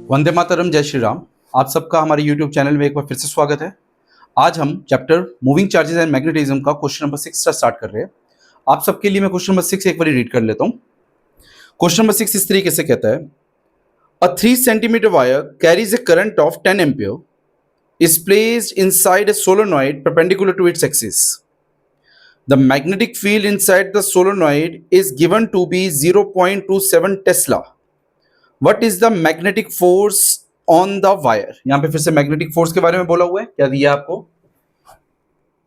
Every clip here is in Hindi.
वंदे मातरम, जय श्री राम। आप सबका हमारे YouTube चैनल में एक बार फिर से स्वागत है। आज हम chapter moving charges and magnetism का क्वेश्चन नंबर 6 से स्टार्ट कर रहे हैं। आप सबके लिए मैं क्वेश्चन नंबर 6 एक बार रीड कर लेता हूं। क्वेश्चन नंबर 6 इस तरीके से कहता है, a 3 centimetre wire carries a current of 10 ampere is placed inside a solenoid perpendicular to its axis. The magnetic field inside the solenoid is given to be 0.27 Tesla. What is the magnetic force on the wire? यहां पे फिर से मैग्नेटिक फोर्स के बारे में बोला हुआ है। क्या दिया आपको?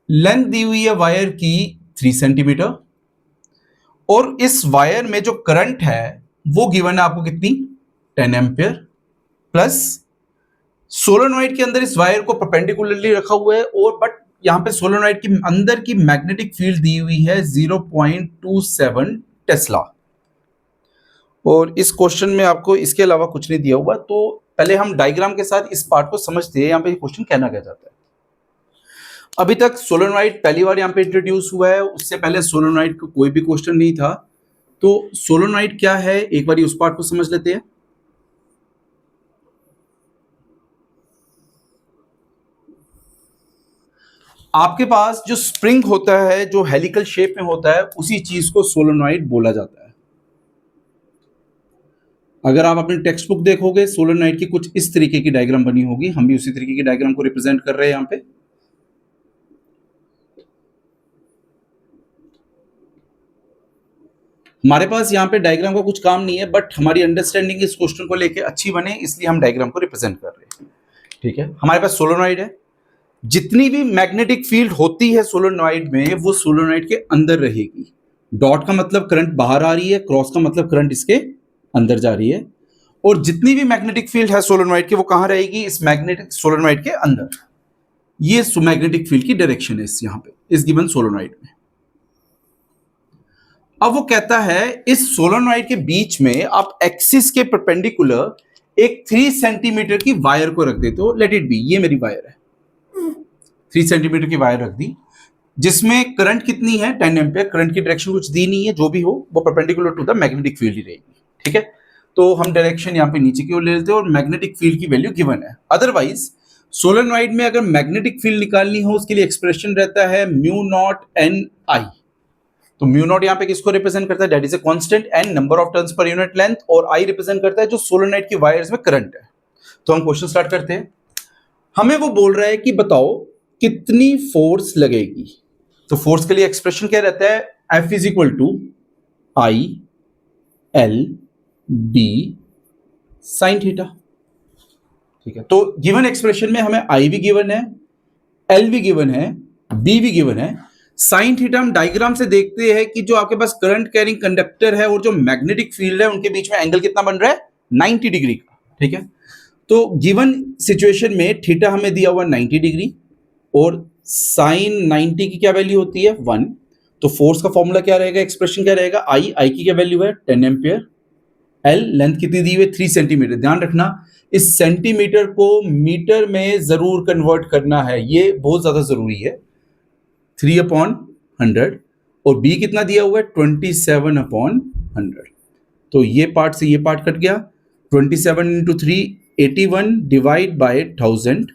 लेंथ दी हुई है वायर की 3 सेंटीमीटर और इस वायर में जो करंट है वो गिवन है आपको कितनी? 10 एम्पियर प्लस सोलेनॉइड के अंदर इस वायर को परपेंडिकुलरली रखा हुआ है और बट यहां पे सोलेनॉइड के अंदर की मैग्नेटिक फील्ड दी हुई है 0.27 टेस्ला। और इस क्वेश्चन में आपको इसके अलावा कुछ नहीं दिया हुआ, तो पहले हम डायग्राम के साथ इस पार्ट को समझते हैं। यहां पे क्वेश्चन कहना क्या चाहता है। अभी तक सोलेनॉइड पहली बार यहां पे इंट्रोड्यूस हुआ है, उससे पहले सोलेनॉइड का कोई भी क्वेश्चन नहीं था। तो सोलेनॉइड क्या है, एक बार उस पार्ट को समझ लेते हैं। आपके पास जो स्प्रिंग होता है, जो हेलिकल शेप में होता है, उसी चीज को सोलेनॉइड बोला जाता है। अगर आप अपनी टेक्स्ट बुक देखोगे, सोलेनॉइड की कुछ इस तरीके की डायग्राम बनी होगी। हम भी उसी तरीके की डायग्राम को रिप्रेजेंट कर रहे हैं यहां पे। हमारे पास यहां पे डायग्राम का कुछ काम नहीं है, बट हमारी अंडरस्टैंडिंग इस क्वेश्चन को लेके अच्छी बने, इसलिए हम डायग्राम को रिप्रेजेंट कर रहे हैं। ठीक है, हमारे पास सोलेनॉइड है। जितनी भी मैग्नेटिक फील्ड होती है सोलेनॉइड में, वो सोलेनॉइड के अंदर रहेगी। डॉट का मतलब करंट बाहर आ रही है, क्रॉस का मतलब करंट इसके अंदर जा रही है। और जितनी भी मैग्नेटिक फील्ड है सोलेनॉइड की, वो कहां रहेगी? इस मैग्नेटिक सोलेनॉइड के अंदर। ये मैग्नेटिक फील्ड की डायरेक्शन है यहां पे इस गिवन सोलेनॉइड में। अब वो कहता है इस सोलेनॉइड के बीच में आप एक्सिस के परपेंडिकुलर एक 3 सेंटीमीटर की वायर को रख देते हो। लेट इट बी, ये मेरी वायर है, 3 सेंटीमीटर की वायर रख दी, जिसमें करंट कितनी है? 10 एम्पियर। करंट की डायरेक्शन कुछ दी नहीं है, जो भी हो वो perpendicular to the magnetic field ही रहेगी। ठीक है, तो हम डायरेक्शन यहां पे नीचे की ओर ले लेते हैं और मैग्नेटिक फील्ड की वैल्यू गिवन है। अदरवाइज सोलेनॉइड में अगर मैग्नेटिक फील्ड निकालनी हो, उसके लिए एक्सप्रेशन रहता है म्यू नॉट एन आई। तो म्यू नॉट यहां पे किसको रिप्रेजेंट करता है? That is a constant, n number of turns per unit length, और आई रिप्रेजेंट करता है जो सोलेनॉइड की वायर्स में करंट है। तो हम क्वेश्चन स्टार्ट करते हैं। हमें वो बोल रहा है कि बताओ कितनी फोर्स लगेगी। तो फोर्स के लिए एक्सप्रेशन क्या रहता है? F is equal to I L B sine theta. ठीक है, तो गिवन एक्सप्रेशन में हमें आई भी गिवन है, एल भी गिवन है, बी भी गिवन है। साइन थीटा हम डायग्राम से देखते हैं कि जो आपके पास करंट कैरिंग कंडक्टर है और जो मैग्नेटिक फील्ड है, उनके बीच में एंगल कितना बन रहा है? 90 डिग्री का। ठीक है, तो गिवन सिचुएशन में थीटा हमें दिया हुआ 90 डिग्री और साइन 90 की क्या वैल्यू होती है? 1। तो फोर्स का फॉर्मूला क्या रहेगा? एक्सप्रेशन क्या रहेगा? आई की क्या वैल्यू है? 10 एम्पियर। एल लेंथ कितनी दी हुई है? 3 सेंटीमीटर। ध्यान रखना, इस सेंटीमीटर को मीटर में जरूर कन्वर्ट करना है, ये बहुत ज्यादा जरूरी है। 3/100। और बी कितना दिया हुआ है? 27/100। तो ये पार्ट से ये पार्ट कट गया। 27 इंटू 3 81 डिवाइड बाय 1000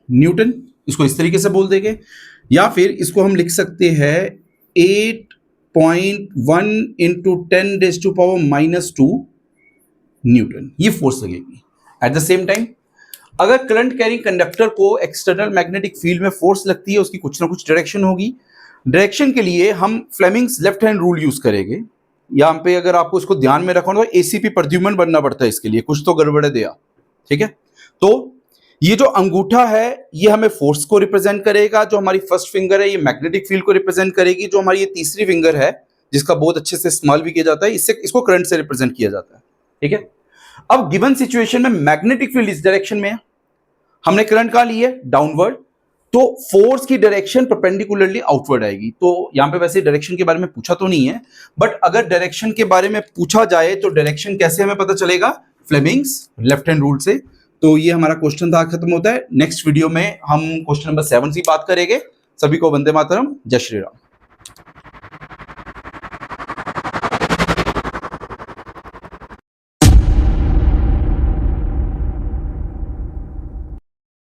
न्यूटन। इसको इस तरीके से बोल देंगे, या फिर इसको हम लिख सकते हैं 8.1 इंटू 10⁻⁻² न्यूटन। ये फोर्स लगेगी। एट द सेम टाइम अगर करंट कैरिंग कंडक्टर को एक्सटर्नल मैग्नेटिक फील्ड में फोर्स लगती है, उसकी कुछ ना कुछ डायरेक्शन होगी। डायरेक्शन के लिए हम Fleming's left hand rule use करेंगे। यहां पे अगर आपको इसको ध्यान में रखना, तो एसीपी प्रद्युमन बनना पड़ता है इसके लिए, कुछ तो गड़बड़ है दिया। ठीक है, तो ये जो अंगूठा है ये हमें फोर्स को रिप्रेजेंट करेगा, जो हमारी फर्स्ट फिंगर है ये मैग्नेटिक फील्ड को रिप्रेजेंट करेगी, जो हमारी ये तीसरी फिंगर है जिसका बहुत अच्छे से इस्तेमाल भी किया जाता है, इसको करंट से रिप्रेजेंट किया जाता है। ठीक है, अब गिवन सिचुएशन में मैग्नेटिक फील्ड इस डायरेक्शन में है, हमने करंट कहां ली है? डाउनवर्ड। तो फोर्स की डायरेक्शन परपेंडिकुलरली आउटवर्ड आएगी। तो यहां पे वैसे डायरेक्शन के बारे में पूछा तो नहीं है, बट अगर डायरेक्शन के बारे में पूछा जाए तो डायरेक्शन कैसे हमें पता चलेगा? फ्लेमिंग्स लेफ्ट हैंड रूल से। तो ये हमारा क्वेश्चन था, खत्म होता है। नेक्स्ट वीडियो में हम क्वेश्चन नंबर 7 की बात करेंगे। सभी को वंदे मातरम, जय श्री राम।